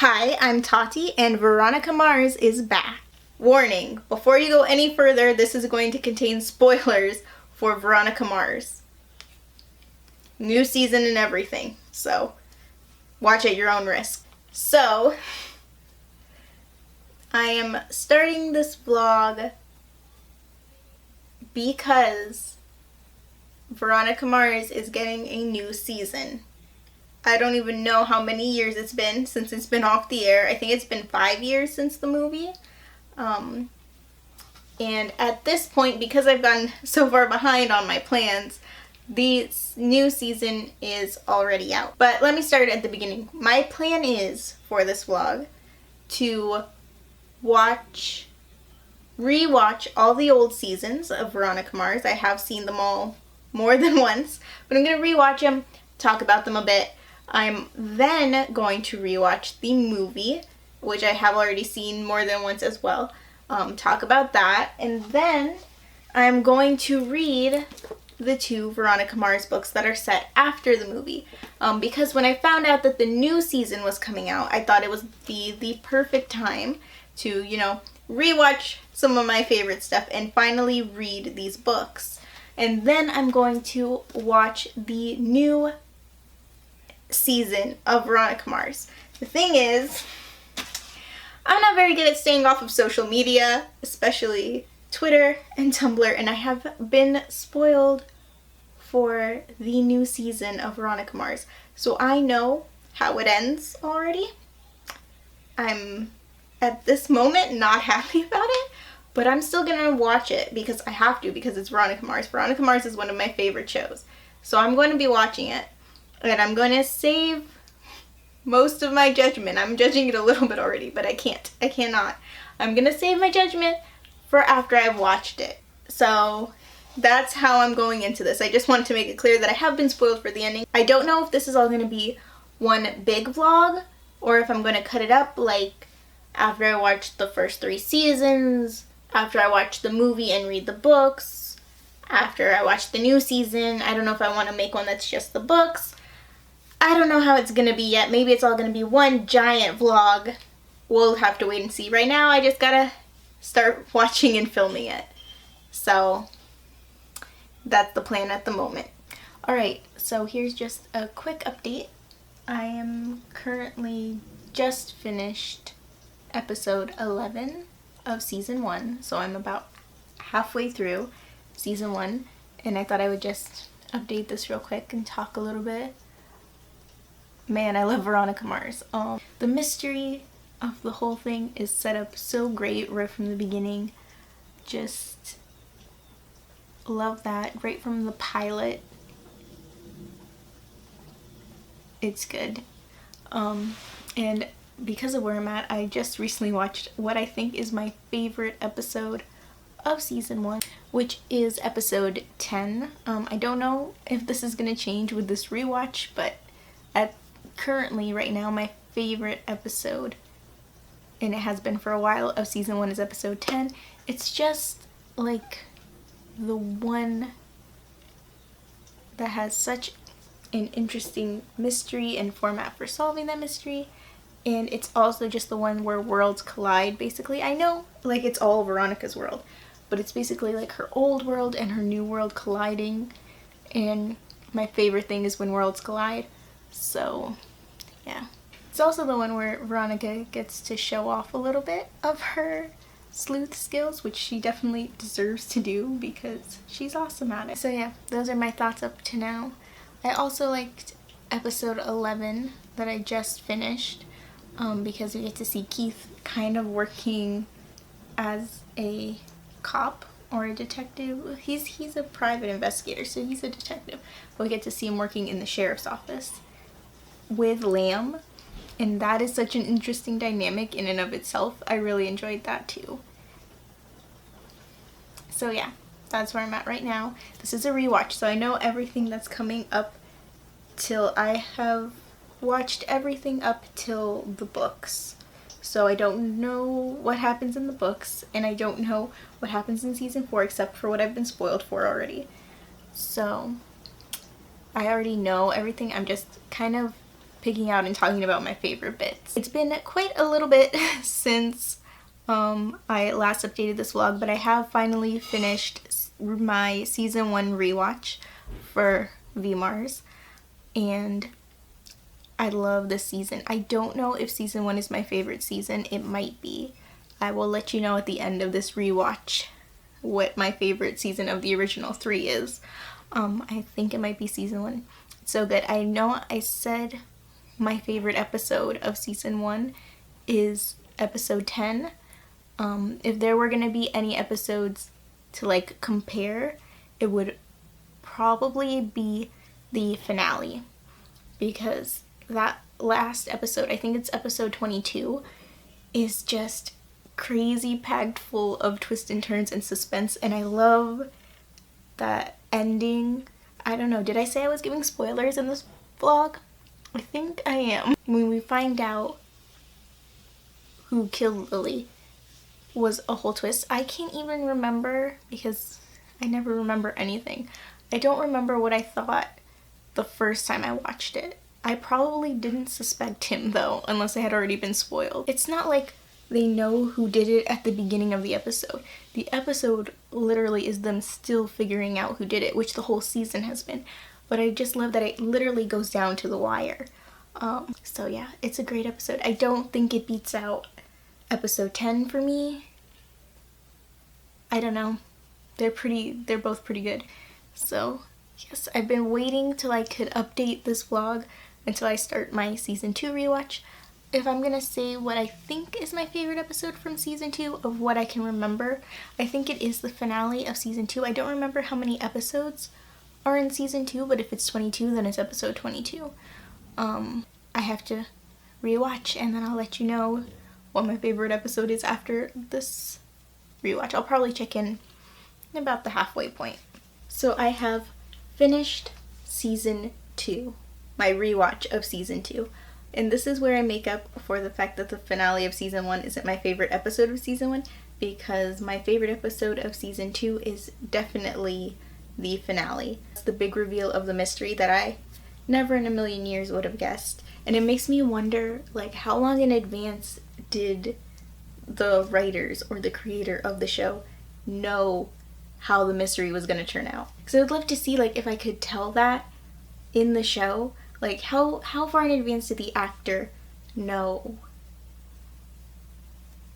Hi, I'm Tati, and Veronica Mars is back. Warning, before you go any further, this is going to contain spoilers for Veronica Mars. New season and everything, so watch at your own risk. So, I am starting this vlog because Veronica Mars is getting a new season. I don't even know how many years it's been since it's been off the air. I think it's been 5 years since the movie. And at this point, because I've gotten so far behind on my plans, the new season is already out. But let me start at the beginning. My plan is, for this vlog, to rewatch all the old seasons of Veronica Mars. I have seen them all more than once, but I'm going to rewatch them, talk about them a bit. I'm then going to rewatch the movie, which I have already seen more than once as well, talk about that, and then I'm going to read the 2 Veronica Mars books that are set after the movie, because when I found out that the new season was coming out, I thought it was the perfect time to, rewatch some of my favorite stuff and finally read these books. And then I'm going to watch the new season of Veronica Mars. The thing is, I'm not very good at staying off of social media, especially Twitter and Tumblr, and I have been spoiled for the new season of Veronica Mars. So I know how it ends already. I'm, at this moment, not happy about it, but I'm still gonna watch it because I have to, because it's Veronica Mars. Veronica Mars is one of my favorite shows. So I'm going to be watching it. And I'm going to save most of my judgment. I'm judging it a little bit already, but I can't. I cannot. I'm going to save my judgment for after I've watched it. So that's how I'm going into this. I just wanted to make it clear that I have been spoiled for the ending. I don't know if this is all going to be one big vlog or if I'm going to cut it up like after I watch the first 3 seasons, after I watch the movie and read the books, after I watch the new season. I don't know if I want to make one that's just the books. I don't know how it's going to be yet. Maybe it's all going to be one giant vlog. We'll have to wait and see. Right now, I just gotta start watching and filming it. So, that's the plan at the moment. Alright, so here's just a quick update. I am currently just finished episode 11 of season 1. So I'm about halfway through season 1. And I thought I would just update this real quick and talk a little bit. Man, I love Veronica Mars. The mystery of the whole thing is set up so great right from the beginning. Just love that right from the pilot. It's good. And because of where I'm at, I just recently watched what I think is my favorite episode of season 1, which is episode 10. I don't know if this is going to change with this rewatch, but currently, right now, my favorite episode, and it has been for a while, of season 1 is episode 10. It's just like the one that has such an interesting mystery and format for solving that mystery, and it's also just the one where worlds collide, basically. I know, like, it's all Veronica's world, but it's basically like her old world and her new world colliding, and my favorite thing is when worlds collide. So, yeah. It's also the one where Veronica gets to show off a little bit of her sleuth skills, which she definitely deserves to do because she's awesome at it. So yeah, those are my thoughts up to now. I also liked episode 11 that I just finished because we get to see Keith kind of working as a cop or a detective. He's a private investigator, so he's a detective. But we get to see him working in the sheriff's office with Lamb, and that is such an interesting dynamic in and of itself. I really enjoyed that too. So yeah, that's where I'm at right now. This is a rewatch, so I know everything that's coming up till I have watched everything up till the books. So I don't know what happens in the books, and I don't know what happens in season 4 except for what I've been spoiled for already. So I already know everything. I'm just kind of picking out and talking about my favorite bits. It's been quite a little bit since I last updated this vlog, but I have finally finished my season 1 rewatch for VMars, and I love this season. I don't know if season 1 is my favorite season. It might be. I will let you know at the end of this rewatch what my favorite season of the original 3 is. I think it might be season 1. It's so good. I know I said my favorite episode of season 1 is episode 10. If there were gonna be any episodes to like compare, it would probably be the finale, because that last episode, I think it's episode 22, is just crazy packed full of twists and turns and suspense, and I love that ending. I don't know, did I say I was giving spoilers in this vlog? I think I am. When we find out who killed Lily was a whole twist. I can't even remember, because I never remember anything. I don't remember what I thought the first time I watched it. I probably didn't suspect him though, unless I had already been spoiled. It's not like they know who did it at the beginning of the episode. The episode literally is them still figuring out who did it, which the whole season has been. But I just love that it literally goes down to the wire. So yeah, it's a great episode. I don't think it beats out episode 10 for me. I don't know. They're both pretty good. So yes, I've been waiting till I could update this vlog until I start my season 2 rewatch. If I'm gonna say what I think is my favorite episode from season 2 of what I can remember, I think it is the finale of season 2. I don't remember how many episodes are in season 2, but if it's 22, then it's episode 22. I have to rewatch, and then I'll let you know what my favorite episode is after this rewatch. I'll probably check in about the halfway point. So I have finished season 2, my rewatch of season 2. And this is where I make up for the fact that the finale of season 1 isn't my favorite episode of season 1, because my favorite episode of season 2 is definitely the finale. It's the big reveal of the mystery that I never in a million years would have guessed. And it makes me wonder, like, how long in advance did the writers or the creator of the show know how the mystery was going to turn out? Because I would love to see, like, if I could tell that in the show. Like, how far in advance did the actor know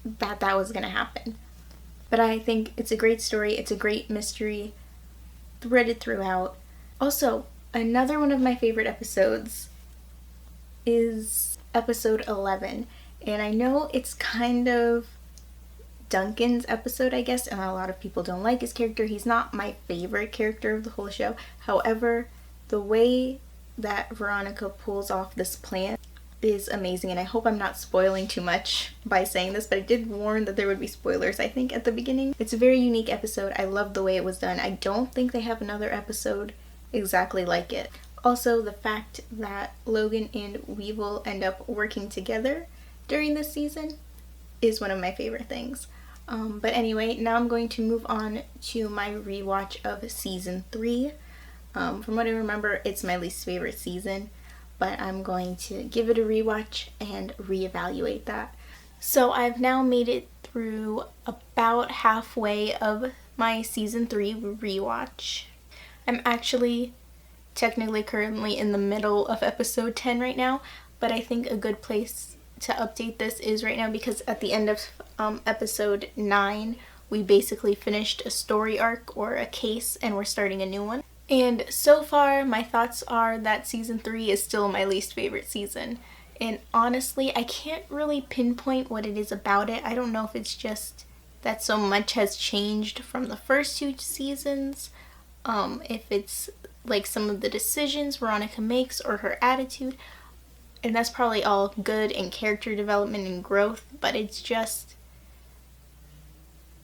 that that was going to happen? But I think it's a great story. It's a great mystery threaded throughout. Also, another one of my favorite episodes is episode 11. And I know it's kind of Duncan's episode, I guess, and a lot of people don't like his character. He's not my favorite character of the whole show. However, the way that Veronica pulls off this plan is amazing, and I hope I'm not spoiling too much by saying this, but I did warn that there would be spoilers, I think, at the beginning. It's a very unique episode. I love the way it was done. I don't think they have another episode exactly like it. Also, the fact that Logan and Weevil end up working together during this season is one of my favorite things. But anyway, now I'm going to move on to my rewatch of season 3. From what I remember, it's my least favorite season, but I'm going to give it a rewatch and reevaluate that. So I've now made it through about halfway of my season 3 rewatch. I'm actually technically currently in the middle of episode 10 right now, but I think a good place to update this is right now, because at the end of episode 9, we basically finished a story arc or a case, and we're starting a new one. And so far, my thoughts are that season 3 is still my least favorite season. And honestly, I can't really pinpoint what it is about it. I don't know if it's just that so much has changed from the first 2 seasons. If it's like some of the decisions Veronica makes or her attitude. And that's probably all good in character development and growth, but it's just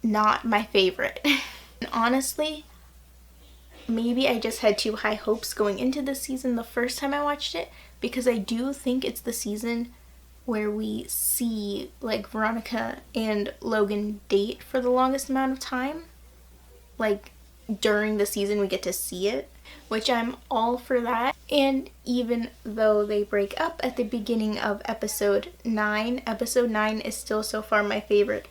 not my favorite. And honestly, maybe I just had too high hopes going into this season the first time I watched it, because I do think it's the season where we see like Veronica and Logan date for the longest amount of time. Like, during the season we get to see it, which I'm all for that. And even though they break up at the beginning of episode 9 is still so far my favorite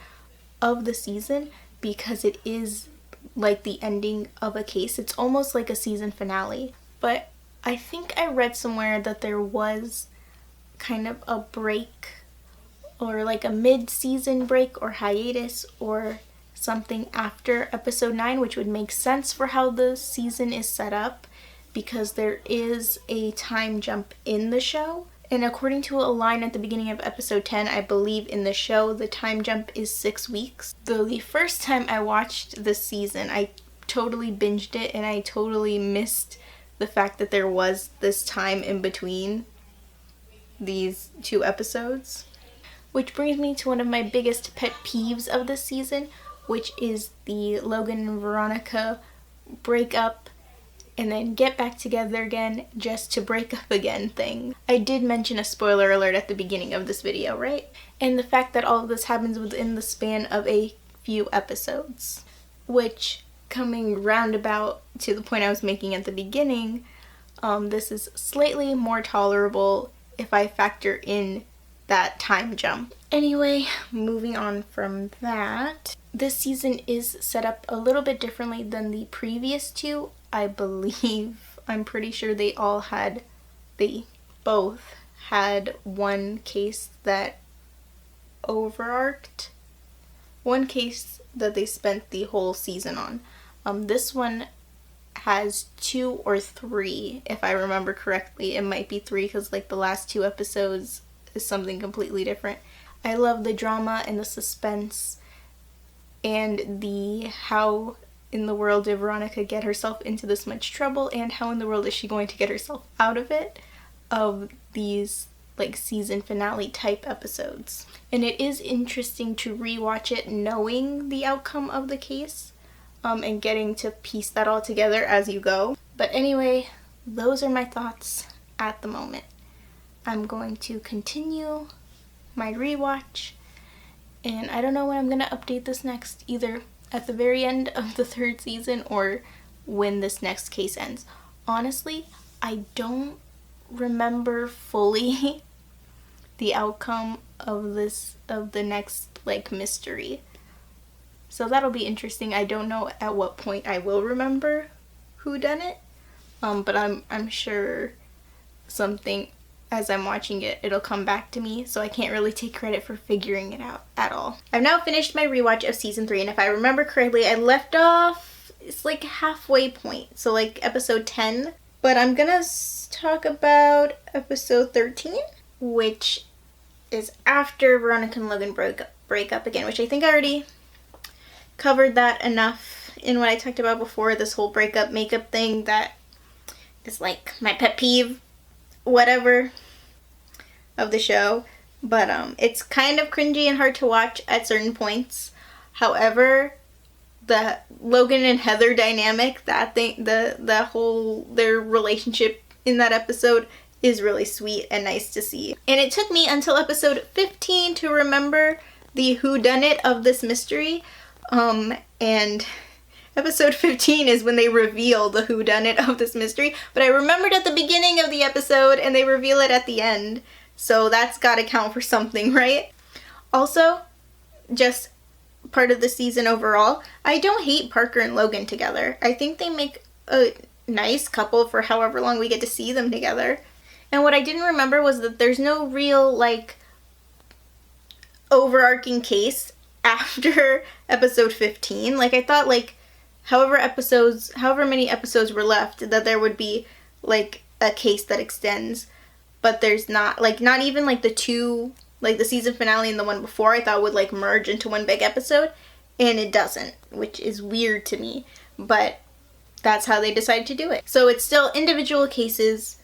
of the season because it is like the ending of a case. It's almost like a season finale. But I think I read somewhere that there was kind of a break or like a mid-season break or hiatus or something after episode 9, which would make sense for how the season is set up because there is a time jump in the show. And according to a line at the beginning of episode 10, I believe in the show, the time jump is 6 weeks. Though the first time I watched this season, I totally binged it and I totally missed the fact that there was this time in between these 2 episodes. Which brings me to one of my biggest pet peeves of this season, which is the Logan and Veronica break up and then get back together again just to break up again thing. I did mention a spoiler alert at the beginning of this video, right? And the fact that all of this happens within the span of a few episodes, which, coming roundabout to the point I was making at the beginning, this is slightly more tolerable if I factor in that time jump. Anyway, moving on from that, this season is set up a little bit differently than the previous 2. I believe, I'm pretty sure they both had one case that overarched, one case that they spent the whole season on. This one has 2 or 3, if I remember correctly. It might be 3 because like the last 2 episodes is something completely different. I love the drama and the suspense and the how in the world did Veronica get herself into this much trouble and how in the world is she going to get herself out of it, of these like season finale type episodes. And it is interesting to rewatch it knowing the outcome of the case and getting to piece that all together as you go. But anyway, those are my thoughts at the moment. I'm going to continue my rewatch, and I don't know when I'm gonna update this next, either at the very end of the 3rd season or when this next case ends. Honestly, I don't remember fully the outcome of the next like mystery. So that'll be interesting. I don't know at what point I will remember who done it. But I'm sure something as I'm watching it, it'll come back to me, so I can't really take credit for figuring it out at all. I've now finished my rewatch of season 3, and if I remember correctly, I left off, it's like halfway point, so like episode 10. But I'm gonna talk about episode 13, which is after Veronica and Logan break up again, which I think I already covered that enough in what I talked about before, this whole breakup makeup thing that is like my pet peeve, whatever, of the show. But it's kind of cringy and hard to watch at certain points. However, the Logan and Heather dynamic, that thing, the whole, their relationship in that episode is really sweet and nice to see. And it took me until episode 15 to remember the whodunit of this mystery. And episode 15 is when they reveal the whodunit of this mystery. But I remembered at the beginning of the episode and they reveal it at the end. So that's gotta count for something, right? Also, just part of the season overall, I don't hate Parker and Logan together. I think they make a nice couple for however long we get to see them together. And what I didn't remember was that there's no real, like, overarching case after episode 15. Like, I thought, like, however many episodes were left, that there would be, like, a case that extends. But there's not, like, not even, like, the two, like, the season finale and the one before I thought would, like, merge into one big episode. And it doesn't, which is weird to me. But that's how they decided to do it. So it's still individual cases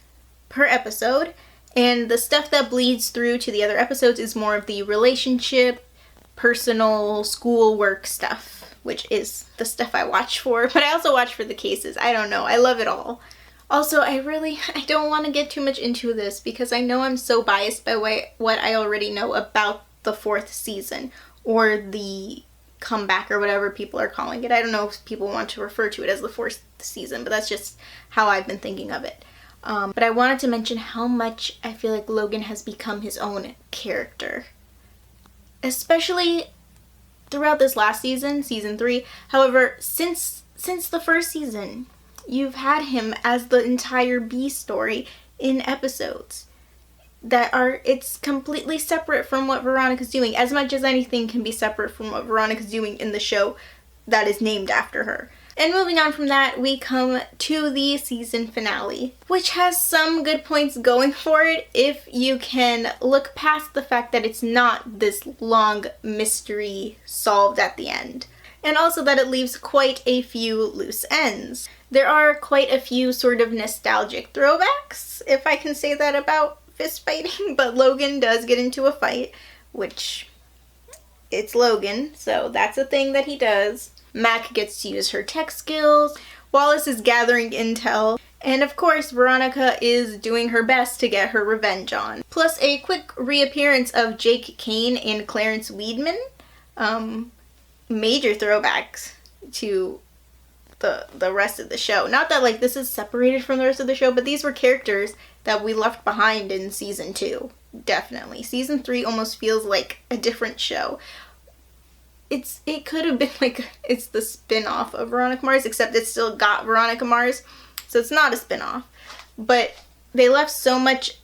per episode. And the stuff that bleeds through to the other episodes is more of the relationship, personal, schoolwork stuff, which is the stuff I watch for. But I also watch for the cases. I don't know. I love it all. Also, I don't want to get too much into this because I know I'm so biased by what I already know about the 4th season or the comeback or whatever people are calling it. I don't know if people want to refer to it as the fourth season, but that's just how I've been thinking of it. But I wanted to mention how much I feel like Logan has become his own character. Especially throughout this last season, season 3. However, since the first season, you've had him as the entire B story in episodes that are, it's completely separate from what Veronica's doing, as much as anything can be separate from what Veronica's doing in the show that is named after her. And moving on from that, we come to the season finale, which has some good points going for it if you can look past the fact that it's not this long mystery solved at the end. And also that it leaves quite a few loose ends. There are quite a few sort of nostalgic throwbacks, if I can say that about fist fighting, but Logan does get into a fight, which it's Logan, so that's a thing that he does. Mac gets to use her tech skills, Wallace is gathering intel, and of course Veronica is doing her best to get her revenge on. Plus a quick reappearance of Jake Kane and Clarence Weedman. Major throwbacks to the rest of the show. Not that like this is separated from the rest of the show, but these were characters that we left behind in season 2. Definitely. Season 3 almost feels like a different show. It could have been like, it's the spin-off of Veronica Mars, except it's still got Veronica Mars, so it's not a spin-off. But they left so much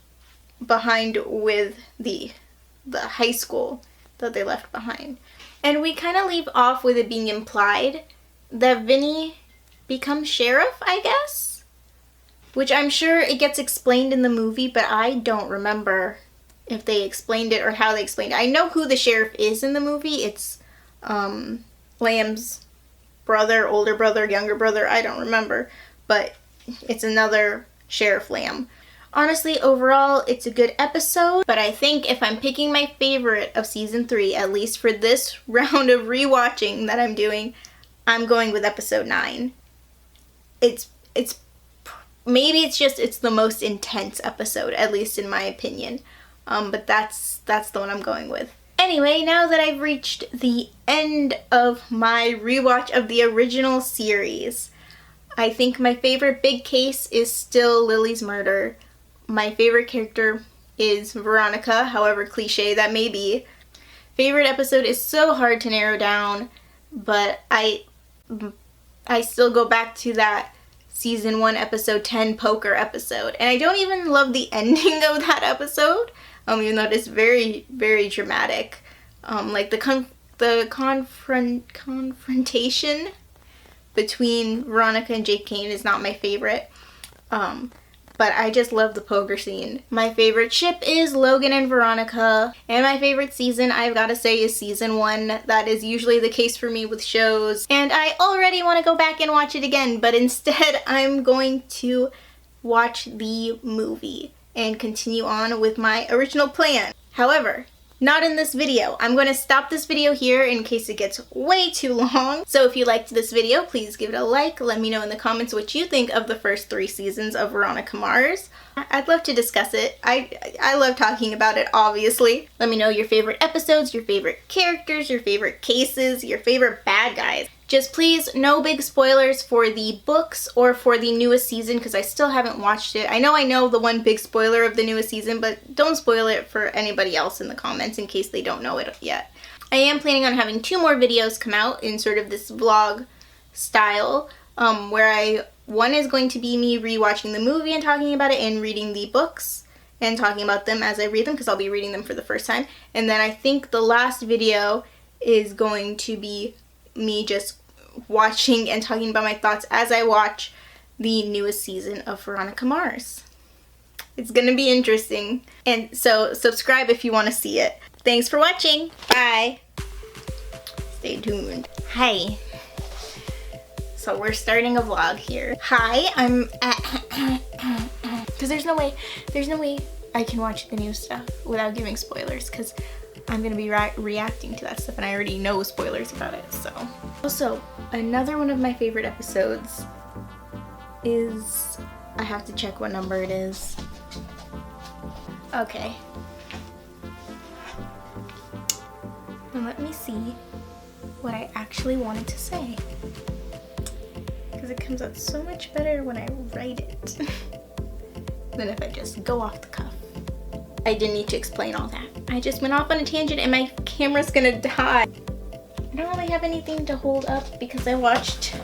behind with the high school that they left behind. And we kind of leave off with it being implied that Vinny becomes sheriff, I guess? Which I'm sure it gets explained in the movie, but I don't remember if they explained it or how they explained it. I know who the sheriff is in the movie. It's Lamb's brother, older brother, younger brother, I don't remember, but it's another Sheriff Lamb. Honestly, overall, it's a good episode, but I think if I'm picking my favorite of season 3, at least for this round of rewatching that I'm doing, I'm going with episode 9. It's maybe it's the most intense episode, at least in my opinion, but that's the one I'm going with. Anyway, now that I've reached the end of my rewatch of the original series, I think my favorite big case is still Lily's murder. My favorite character is Veronica, however cliche that may be. Favorite episode is so hard to narrow down, but I still go back to that season 1 episode 10 poker episode. And I don't even love the ending of that episode. Even though it is very, very dramatic. Like the confrontation between Veronica and Jake Kane is not my favorite. But I just love the poker scene. My favorite ship is Logan and Veronica. And my favorite season, I've got to say, is season 1. That is usually the case for me with shows. And I already want to go back and watch it again, but instead I'm going to watch the movie and continue on with my original plan. However, not in this video. I'm going to stop this video here in case it gets way too long. So if you liked this video, please give it a like. Let me know in the comments what you think of the first 3 seasons of Veronica Mars. I'd love to discuss it. I love talking about it, obviously. Let me know your favorite episodes, your favorite characters, your favorite cases, your favorite bad guys. Just please, no big spoilers for the books or for the newest season because I still haven't watched it. I know the one big spoiler of the newest season, but don't spoil it for anybody else in the comments in case they don't know it yet. I am planning on having 2 more videos come out in sort of this vlog style, where one is going to be me rewatching the movie and talking about it and reading the books and talking about them as I read them because I'll be reading them for the first time. And then I think the last video is going to be me just watching and talking about my thoughts as I watch the newest season of Veronica Mars. It's gonna be interesting. And so subscribe if you want to see it. Thanks for watching. Bye. Stay tuned. Hi. So we're starting a vlog here. Hi, I'm because there's no way I can watch the new stuff without giving spoilers because I'm gonna be reacting to that stuff and I already know spoilers about it, so. Also, another one of my favorite episodes is, I have to check what number it is. Okay. And let me see what I actually wanted to say. Because it comes out so much better when I write it than if I just go off the cuff. I didn't need to explain all that. I just went off on a tangent and my camera's gonna die. I don't really have anything to hold up because I watched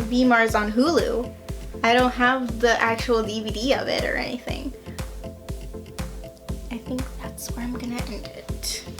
VMars on Hulu. I don't have the actual DVD of it or anything. I think that's where I'm gonna end it.